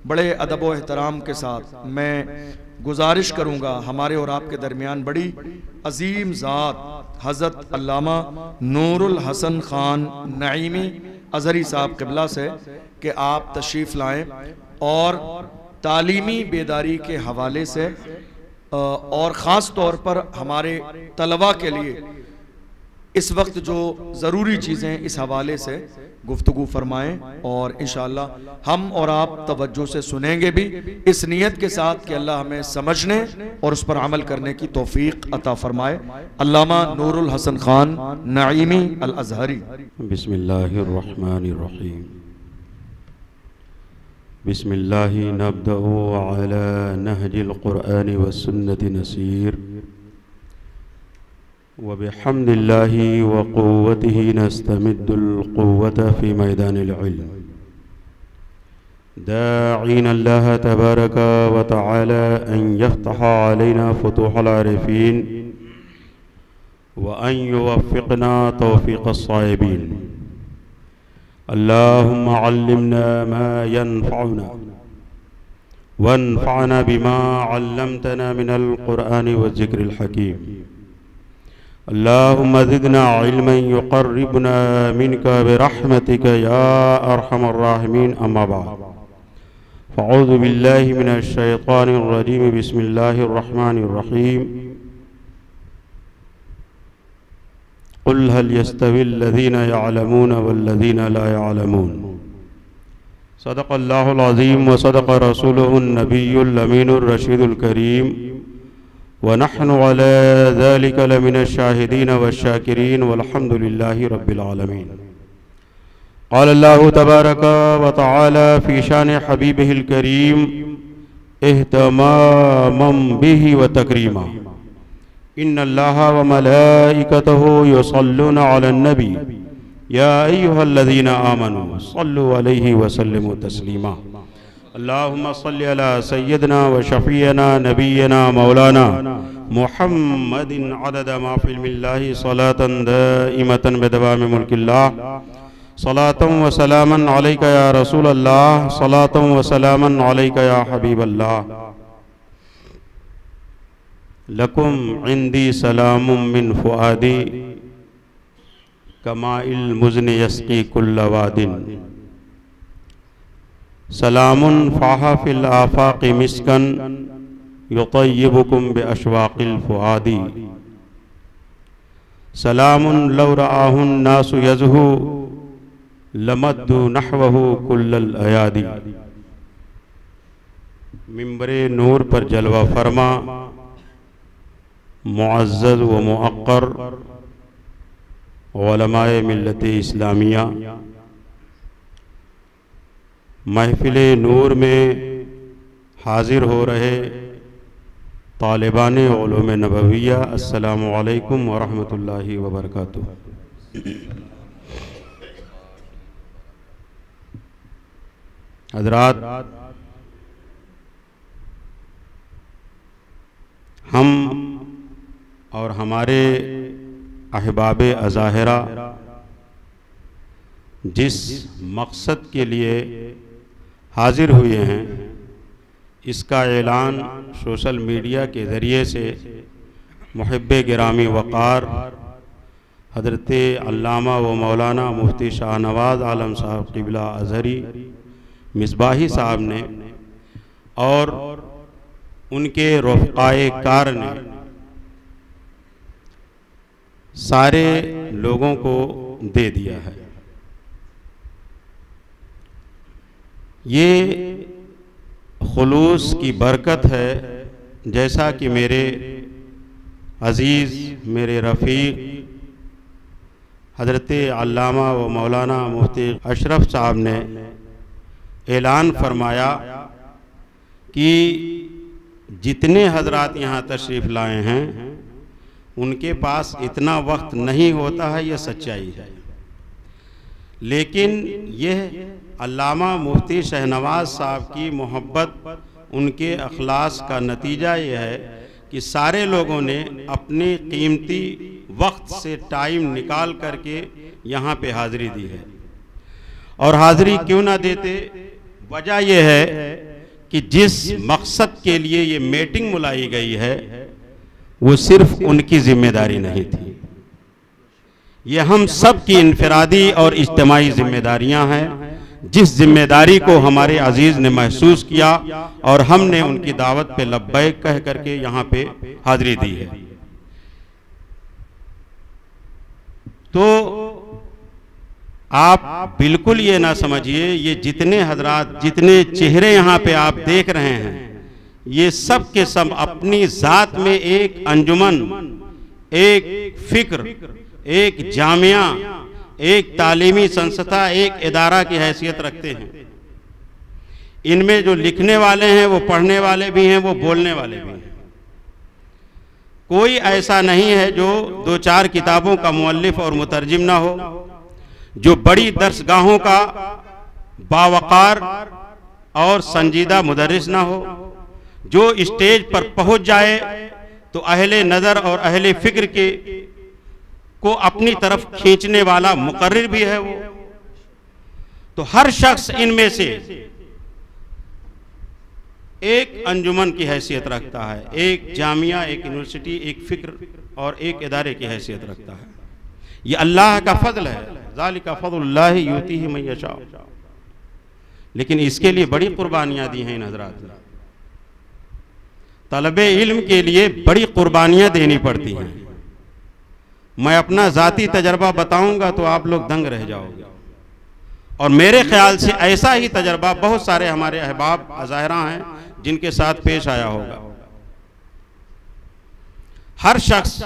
बड़े अदब व एहतराम के साथ मैं गुजारिश करूँगा, हमारे और आपके दरमियान बड़ी अजीम ज़ात हज़रत अल्लामा नूरुल हसन ख़ान नईमी अज़हरी साहब क़िबला से कि आप तशरीफ़ लाएँ और तालीमी बेदारी के हवाले से और ख़ास तौर पर हमारे तलबा के लिए इस वक्त जो ज़रूरी चीज़ें इस हवाले से गुफ्तगू फरमाएँ और इंशाअल्लाह हम और आप तवज्जो से सुनेंगे भी, इस नियत के साथ कि अल्लाह हमें समझने और उस पर अमल करने की तौफीक अता फरमाए। अल्लामा नूरुल हसन ख़ान नईमी अल अज़हरी। बिस्मिल्लाहिर्रहमानिर्रहीम। बिस्मिल्लाहि नब्दउ अला नहजिल क़ुरआन व सुन्नति नसीर व बिहम्दिल्लाहि व क़ुव्वतिही नस्तमिद्दुल क़ुव्वत फ़ी मैदानिल इल्म दाईन अल्लाह तबारक व तआला अन यफ्तह अलैना फुतूहल आरिफीन व अन युवफ़्फ़िक़ना तौफ़ीक़स साइबीन। अल्लाहुम्मा अल्लिमना मा यनफ़अुना वन्फ़अना बिमा अल्लमतना मिनल क़ुरआनि व ज़िक्रिल हकीम। अल्लाहुम्मा ज़िदना इल्मन युक़र्रिबुना मिनका बिरहमतिका या अरहमर राहिमीन। अम्मा बाद फ़अऊज़ु बिल्लाहि मिनश शैतानिर रजीम। बिस्मिल्लाहिर रहमानिर रहीम। क़ुल हल यस्तविल लज़ीना यअलमून वल्लज़ीना ला यअलमून। सदक़ल्लाहुल अज़ीम व सदक़ रसूलुहुन नबियुल अमीनुर रशीदुल करीम व नहनु अला ज़ालिका लमिनश शाहिदीन वश्शाकिरीन वल्हम्दुलिल्लाहि रब्बिल आलमीन। क़ाल अल्लाहु तबारक व तआला फ़ी शान हबीबिहिल करीम इहतमामम बिही व तकरीमा। इन्नल्लाहा व मलाइकतहु युसल्लूना अलन नबी या अय्युहल्लज़ीना आमनू सल्लु अलैहि व सल्लिमू तस्लीमा। अल्लाहुम्मा सल्लि अला सय्यिदना व शफ़ीअना नबिय्यना मौलाना मुहम्मदिन अदद मा फ़िल मिल्लाहि सलातन दाइमतन बिदवामि मुल्किल्लाह। सलातन व सलामन अलैका या रसूलल्लाह। सलातन व सलामन अलैका या हबीबल्लाह। लकुम इंदी सलामुम मिन फुआदी कमाइल मुज़्नि यस्क़ी कुल्ल वादिन। सलामुन फ़ाहा फ़िल आफ़ाक़ि मिस्कन युतय्यिबुकुम बिअशवाक़िल फ़ुआदी। सलामुन लौ रआहुन नासु यज़हू लमद्दू नहवहू कुल्लल अयादी। मिंबरे नूर पर जलवा फरमा मुअज़्ज़ज़ व मुअक्कर उलमाए मिल्लत-ए इस्लामिया, महफ़िल नूर में हाजिर हो रहे तालिबान उलूम नबविया, अस्सलामु अलैकुम व रहमतुल्लाहि व बरकातुहू। हज़रात, हम और हमारे अहबाब अज़ाहिरा जिस मकसद के लिए हाजिर हुए हैं, इसका ऐलान सोशल मीडिया के ज़रिए से मुहिब्बे गिरामी वक़ार हज़रत अल्लामा व मौलाना मुफ्ती शाहनवाज़ आलम साहब क़िबला अज़हरी मिसबाही साहब ने और उनके रफ़क़ाए कार ने सारे लोगों को दे दिया है। ये खुलूस की बरकत है, जैसा कि मेरे अज़ीज़, मेरे रफ़ीक हज़रत अल्लामा व मौलाना मुफ्ती अशरफ साहब ने ऐलान फरमाया कि जितने हज़रात यहाँ तशरीफ़ लाए हैं उनके पास इतना वक्त नहीं होता है, यह सच्चाई है। लेकिन यह अल्लामा मुफ्ती शहनवाज साहब की मोहब्बत, उनके अखलास का नतीजा यह है कि सारे लोगों ने अपनी कीमती वक्त से टाइम निकाल करके यहाँ पे हाज़िरी दी है। और हाज़िरी क्यों ना देते, वजह यह है कि जिस मकसद के लिए ये मीटिंग बुलाई गई है वो सिर्फ उनकी जिम्मेदारी नहीं थी, ये हम सब की इनफरादी और इज्तिमाई जिम्मेदारियां हैं, जिस जिम्मेदारी को हमारे अजीज ने महसूस किया और हमने उनकी दावत पे लब्बैक कह करके यहाँ पे हाजिरी दी है। तो आप बिल्कुल ये ना समझिए, ये जितने हजरात, जितने चेहरे यहाँ पे आप देख रहे हैं, ये सब के सब अपनी जात में एक अंजुमन, एक फिक्र, एक जामिया, एक तालीमी संस्था, एक इदारा की हैसियत रखते हैं। इनमें जो लिखने वाले हैं वो पढ़ने वाले भी हैं, वो बोलने वाले भी हैं। कोई ऐसा नहीं है जो 2-4 किताबों का मुअल्लिफ और मुतरजिम ना हो, जो बड़ी दर्सगाहों का बावकार और संजीदा मुदर्रिस ना हो, जो स्टेज पर पहुंच जाए तो अहले नज़र और अहले फिक्र के को अपनी तरफ खींचने वाला मुकर्रिर भी है वो। तो हर शख्स इनमें से एक अंजुमन की हैसियत रखता है, एक जामिया, एक यूनिवर्सिटी, एक फिक्र और एक इदारे की हैसियत रखता है। ये अल्लाह का फजल है, ज़ालिका फज़लुल्लाहि युतीहि मन यशा। लेकिन इसके लिए बड़ी कुर्बानियां दी हैं इन हजरात ने। तलबे इल्म के लिए बड़ी कुर्बानियां देनी पड़ती हैं। मैं अपना ज़ाती तजर्बा बताऊंगा तो आप लोग दंग रह जाओगे, और मेरे ख्याल से ऐसा ही तजर्बा बहुत सारे हमारे अहबाब अज़ाहिरा हैं जिनके साथ पेश आया होगा। हर शख्स,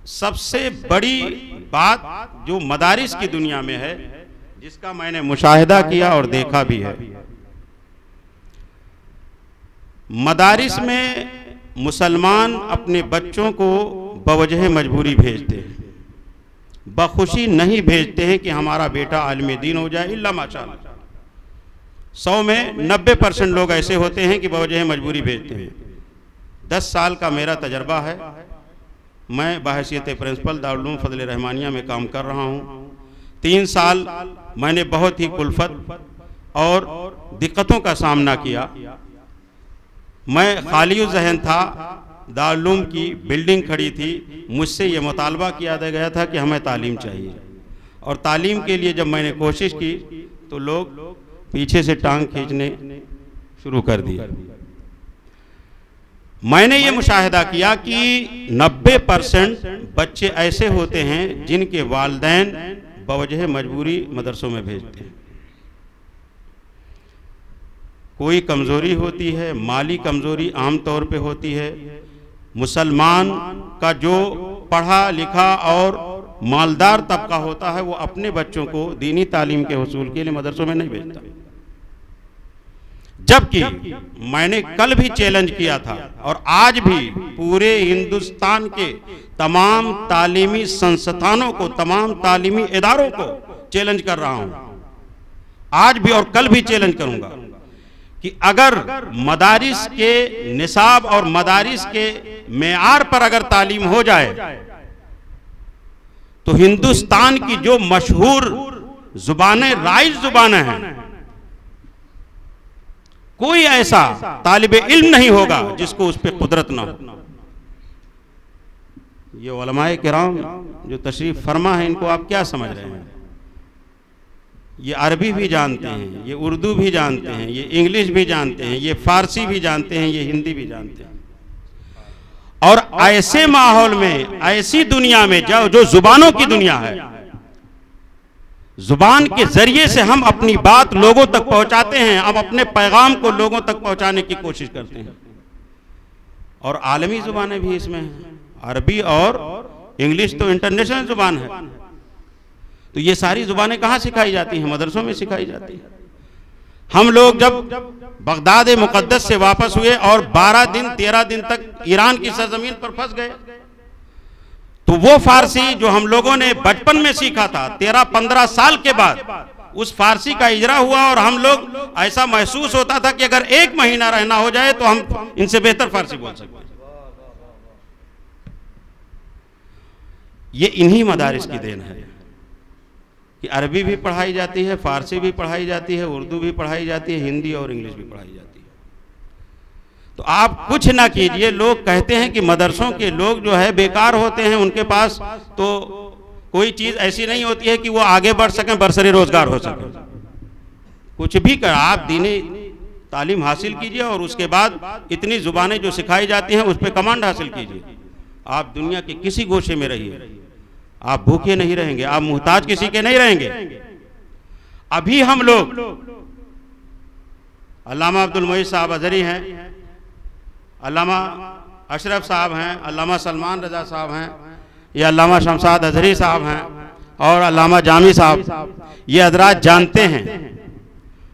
सबसे बड़ी बात जो मदारिस की दुनिया में है, जिसका मैंने मुशाहिदा किया और देखा भी है, मदारिस में मुसलमान अपने बच्चों को बवजह मजबूरी भेजते हैं, बखुशी नहीं भेजते हैं कि हमारा बेटा आलिम दीन हो जाए, इल्ला माशाअल्लाह। 100 में 90% लोग ऐसे होते हैं कि बवजह मजबूरी भेजते हैं। 10 साल का मेरा तजर्बा है, मैं बहैसियत प्रिंसिपल दारुल उलूम फजल रहमानिया में काम कर रहा हूँ। 3 साल मैंने बहुत ही कुल्फत और दिक्कतों का सामना किया। मैं खाली ज़हन था, दारुल उलूम की बिल्डिंग खड़ी थी, मुझसे ये मुतालबा किया गया था कि हमें तालीम चाहिए, और तालीम के लिए जब मैंने कोशिश की तो लोग पीछे से टांग खींचने शुरू कर दिया। मैंने ये मुशाहिदा किया कि 90% बच्चे ऐसे होते हैं जिनके वालिदैन बवजह मजबूरी मदरसों में भेजते हैं। कोई कमज़ोरी होती है, माली कमज़ोरी आम तौर पे होती है। मुसलमान का जो पढ़ा लिखा और मालदार तबका होता है वो अपने बच्चों को दीनी तालीम के हुसूल के लिए मदरसों में नहीं भेजता। जबकि मैंने कल भी चैलेंज किया था और आज भी पूरे हिंदुस्तान के तमाम तालीमी संस्थानों को, तमाम तालीमी इदारों को चैलेंज कर रहा हूं, आज भी और कल भी चैलेंज करूंगा कि अगर मदारिस के निसाब और मदारिस के मेयार पर अगर तालीम हो जाए तो हिंदुस्तान की जो मशहूर जुबानें, राइज जुबानें हैं, कोई ऐसा तालिबे इल्म नहीं होगा जिसको उस पर कुदरत ना हो। ये उलमाए किराम जो तशरीफ फरमा है, इनको आप क्या समझ रहे हैं? ये अरबी भी जानते हैं, ये उर्दू भी जानते हैं, ये इंग्लिश भी जानते हैं, ये फारसी भी जानते हैं, ये हिंदी भी जानते हैं। और ऐसे माहौल में, ऐसी दुनिया में जो जुबानों की दुनिया है, जुबान के जरिए से हम अपनी बात लोगों तक पहुंचाते हैं, हम अपने पैगाम को लोगों तक पहुंचाने की कोशिश करते हैं। और आलमी जुबानें भी इसमें हैं, अरबी और इंग्लिश तो इंटरनेशनल जुबान है। तो ये सारी जुबानें कहाँ सिखाई जाती हैं? मदरसों में सिखाई जाती हैं। हम लोग जब बगदाद मुकद्दस से वापस हुए और 12 दिन 13 दिन तक ईरान की सरजमीन पर फंस गए, तो वो फारसी जो हम लोगों ने बचपन में सीखा था, 13-15 साल के बाद उस फारसी का इजरा हुआ और हम लोग, ऐसा महसूस होता था कि अगर 1 महीना रहना हो जाए तो हम इनसे बेहतर फारसी बोल सकते हैं। ये इन्हीं मदारिस की देन है कि कि अरबी भी पढ़ाई जाती है, फारसी भी पढ़ाई जाती है, उर्दू भी पढ़ाई जाती है, हिंदी और इंग्लिश भी पढ़ाई जाती है। तो आप कुछ ना कीजिए। लोग कहते हैं कि मदरसों के लोग जो है बेकार होते हैं, उनके पास तो कोई चीज ऐसी नहीं होती है कि वो आगे बढ़ सकें, बरसरी रोजगार हो सके। कुछ भी कर, आप दीनी तालीम हासिल कीजिए और उसके बाद इतनी जुबानें जो सिखाई जाती हैं उस पर कमांड हासिल कीजिए। आप दुनिया के किसी गोशे में रहिए, आप भूखे नहीं रहेंगे, आप मुहताज किसी के नहीं रहेंगे। अभी हम लोग, अल्लामा अब्दुल मोईन साहब अजहरी हैं, अल्लामा अशरफ साहब हैं, अल्लामा सलमान रजा साहब हैं, ये अल्लामा शमशाद अजहरी साहब हैं और अल्लामा जामी साहब, ये हजरात जानते हैं,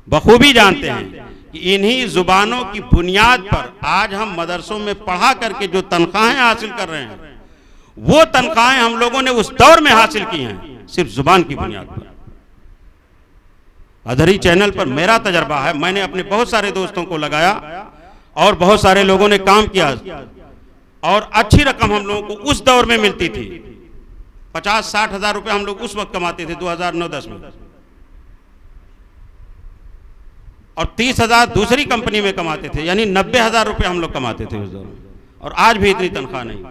बखूबी जानते हैं कि इन्हीं जुबानों की बुनियाद पर आज हम मदरसों में पढ़ा करके जो तनख्वाहें हासिल कर रहे हैं, वो तनख्वाहें हम लोगों ने उस दौर में हासिल की हैं, सिर्फ जुबान की बुनियाद पर। अजहरी चैनल पर मेरा तजर्बा है, मैंने अपने बहुत सारे दोस्तों को लगाया और बहुत सारे लोगों ने काम किया और अच्छी रकम हम लोगों को उस दौर में मिलती थी। 50-60 हज़ार रुपये हम लोग उस वक्त कमाते थे 2009-10 में, और 30 हज़ार दूसरी कंपनी में कमाते थे, यानी 90 हज़ार रुपये हम लोग कमाते थे उस दौर में, और आज भी इतनी तनख्वाह नहीं।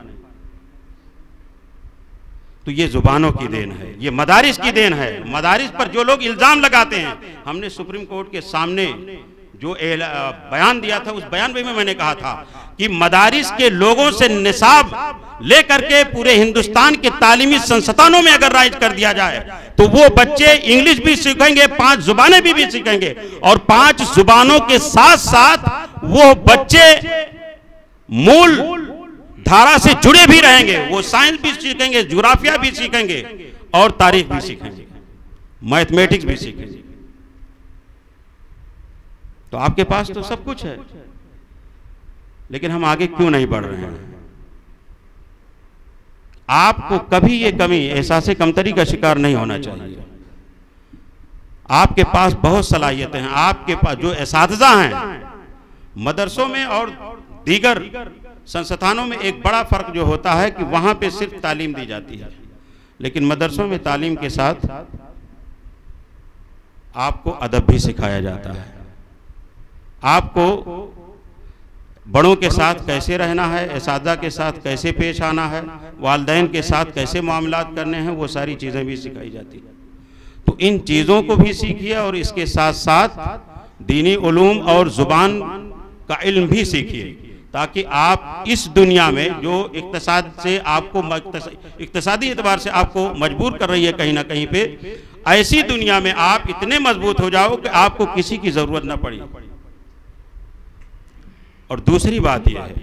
तो ये जुबानों की देन है, ये मदारिस की देन है। मदारिस पर जो लोग इल्जाम लगाते हैं, हमने सुप्रीम कोर्ट के सामने जो बयान दिया था, उस बयान में मैंने कहा था कि मदारिस के लोगों से निसाब लेकर के पूरे हिंदुस्तान के तालीमी संस्थानों में अगर राइज कर दिया जाए तो वो बच्चे इंग्लिश भी सीखेंगे, 5 जुबानें भी सीखेंगे, और 5 जुबानों के साथ साथ वो बच्चे मूल धारा से जुड़े भी रहेंगे। वो साइंस भी सीखेंगे, ज्योग्राफिया भी सीखेंगे और तारीख भी सीखेंगे, मैथमेटिक्स भी सीखेंगे। तो आपके पास तो सब कुछ है, लेकिन हम आगे क्यों नहीं बढ़ रहे हैं? आपको कभी ये कमी, एहसास कमतरी का शिकार नहीं होना चाहिए। आपके पास बहुत सलाहियतें हैं, आपके पास जो एसातिज़ा हैं मदरसों में और दीगर संस्थानों में, एक बड़ा फर्क जो होता है कि वहां पे सिर्फ तालीम दी जाती है, लेकिन मदरसों में तालीम के साथ आपको अदब भी सिखाया जाता है, आपको बड़ों के साथ कैसे रहना है, एसातिज़ा के साथ कैसे पेश आना है, वालिदैन के साथ कैसे मामलात करने हैं, वो सारी चीज़ें भी सिखाई जाती है। तो इन चीज़ों को भी सीखिए और इसके साथ साथ दीनी उलूम और ज़ुबान का इल्म भी सीखिए, ताकि आप इस दुनिया में जो इक्तिसाद से आपको, इक्तिसादी एतबार से आपको मजबूर कर रही है कहीं ना कहीं पे, ऐसी दुनिया में आप इतने मजबूत हो जाओ कि आपको किसी की ज़रूरत ना पड़े। और दूसरी बात यह है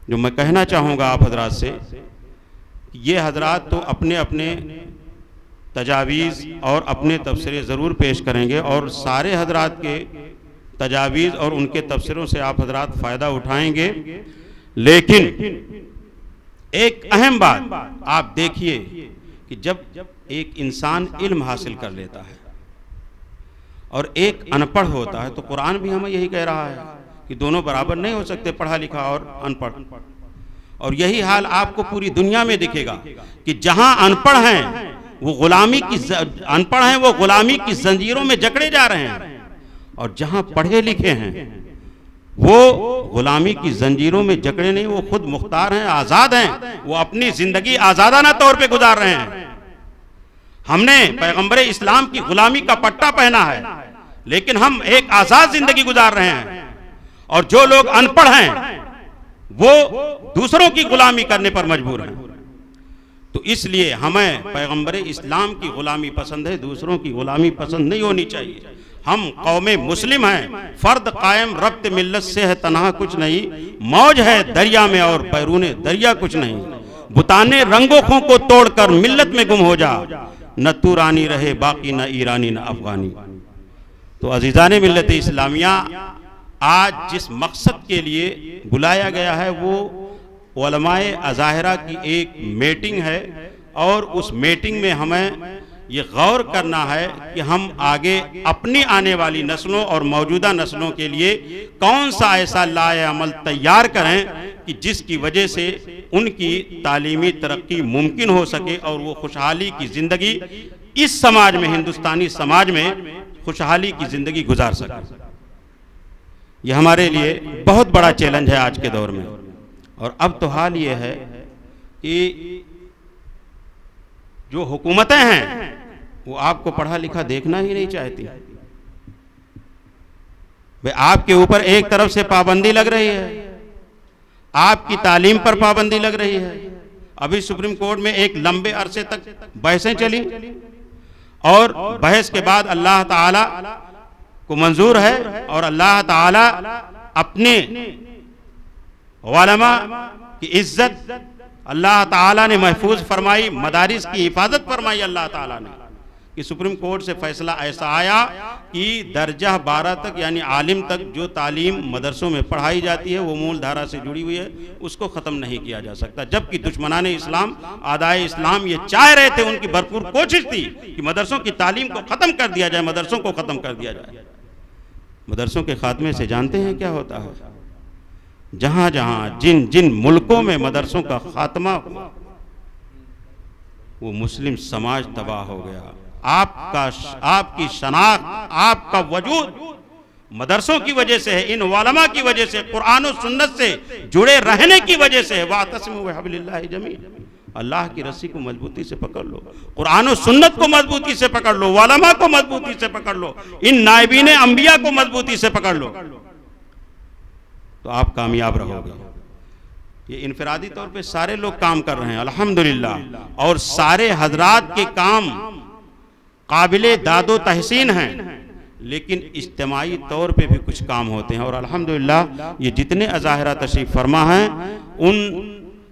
जो मैं कहना चाहूँगा आप हजरात से, ये हजरात तो अपने अपने तजावीज़ और अपने तबसरे ज़रूर पेश करेंगे और सारे हजरात के तजावीज़ और उनके तबसरों से आप हजरात फ़ायदा उठाएंगे। लेकिन एक अहम बात आप देखिए कि जब एक इंसान इल्म हासिल कर लेता है और एक अनपढ़ होता है, तो कुरान भी हमें यही कह रहा है कि दोनों बराबर नहीं हो सकते, पढ़ा लिखा और अनपढ़। और यही हाल आपको पूरी दुनिया में दिखेगा कि जहां अनपढ़ हैं वो गुलामी की, अनपढ़ हैं वो गुलामी की जंजीरों में जकड़े जा रहे हैं, और जहां पढ़े लिखे हैं वो गुलामी की जंजीरों में जकड़े नहीं, वो खुद मुख्तार हैं, आज़ाद हैं, वो अपनी जिंदगी आज़ादाना तौर पे गुजार रहे हैं। हमने पैगंबर इस्लाम की गुलामी का पट्टा पहना है, लेकिन हम एक आज़ाद जिंदगी गुजार रहे हैं, और जो लोग अनपढ़ हैं वो दूसरों की गुलामी करने पर मजबूर हैं। तो इसलिए हमें पैगंबर इस्लाम की गुलामी पसंद है, दूसरों की गुलामी पसंद नहीं होनी चाहिए। हम कौमे मुस्लिम हैं, फर्द कायम रब्त मिल्लत से है तनहा कुछ नहीं, मौज है दरिया में और बैरूने दरिया कुछ नहीं, बुताने रंगों को तोड़कर मिल्लत में गुम हो जा, न तूरानी रहे बाकी न ईरानी न अफगानी। तो अजीज़ाने मिल्लत इस्लामिया, आज जिस मकसद के लिए बुलाया गया है वो उलमाए अज़ाहिरा की एक मीटिंग है, और उस मीटिंग में हमें ये गौर करना है कि हम आगे अपनी आने वाली नस्लों और मौजूदा नस्लों के लिए कौन सा ऐसा लाए अमल तैयार करें कि जिसकी वजह से उनकी तालीमी तरक्की मुमकिन हो सके और वो खुशहाली की ज़िंदगी इस समाज में, हिंदुस्तानी समाज में खुशहाली की जिंदगी गुजार सके। ये हमारे लिए बहुत बड़ा चैलेंज है आज के दौर में। और अब तो हाल ये है कि जो हुकूमतें हैं वो आपको पढ़ा लिखा देखना ही नहीं चाहती। भाई आपके ऊपर एक तरफ से पाबंदी लग रही है, आपकी तालीम पर पाबंदी लग रही है। अभी सुप्रीम कोर्ट में एक लंबे अरसे तक बहसें चली और बहस के बाद अल्लाह ताला को मंजूर है और अल्लाह ताला अपने उलमा की इज्जत अल्लाह ताला ने महफूज फरमाई, मदारिस की हिफाजत फरमाई अल्लाह ताला ने, कि सुप्रीम कोर्ट से फैसला ऐसा आया कि दर्जा 12 तक यानी आलिम तक जो तालीम मदरसों में पढ़ाई जाती है वो मूल धारा से जुड़ी हुई है, उसको ख़त्म नहीं किया जा सकता। जबकि दुश्मनाने इस्लाम, आदाए इस्लाम ये चाह रहे थे, उनकी भरपूर कोशिश थी कि मदरसों की तालीम को ख़त्म कर दिया जाए, मदरसों को ख़त्म कर दिया जाए। मदरसों के खात्मे से जानते हैं क्या होता है? जहां जहां जिन जिन मुल्कों में मदरसों का खात्मा हुआ वो मुस्लिम समाज तबाह हो गया। आपकी शनाख्त, आपका वजूद मदरसों की वजह से है, इन उलमा की वजह से, कुरान और सुन्नत से जुड़े रहने की वजह से है। वातसिमू बिहब्लिल्लाहि जमीअन, अल्लाह की रस्सी को मजबूती से पकड़ लो, कुरान और सुन्नत को मजबूती से पकड़ लो, उलमा को मजबूती से पकड़ लो, इन नायबीन अंबिया को मजबूती से पकड़ लो, तो आप कामयाब रहोगे। ये इनफरादी तौर पे सारे लोग काम कर रहे हैं अल्हम्दुलिल्लाह, और सारे हजरात के काम काबिले दादो तहसीन हैं, लेकिन इज्तिमाई तौर पे भी कुछ काम होते हैं। और अल्हम्दुलिल्लाह ये जितने अज़ाहिरा तशरीफ फरमा हैं उन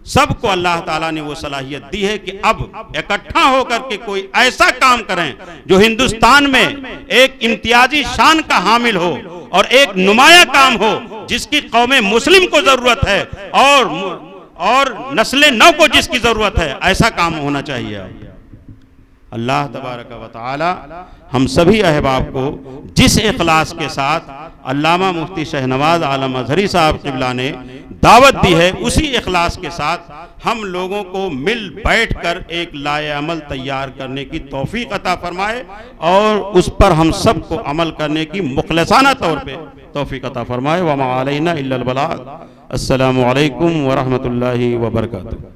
सबको अल्लाह ताला ने वो सलाहियत दी है कि अब इकट्ठा होकर के कोई ऐसा काम करें जो हिंदुस्तान में एक इम्तियाजी शान का हामिल हो और एक नुमाया काम हो जिसकी कौमे मुस्लिम को जरूरत है और नस्ले नौ को जिसकी जरूरत है, ऐसा काम होना चाहिए। अल्लाह तबारक व तआला हम सभी अहबाब को जिस इखलास के साथ अल्लामा मुफ्ती शहनवाज आलम अजहरी साहब क़िबला ने दावत दी है, उसी इखलास के साथ हम लोगों को मिल बैठ कर एक लाए अमल तैयार करने की तौफीक अता फरमाए और उस पर हम सब को अमल करने की मुखलसाना तौर पे तौफीक अता फरमाए। वमा अलैना इल्लल बलाग। अस्सलामु अलैकुम व रहमतुल्लाहि व बरकातुहू।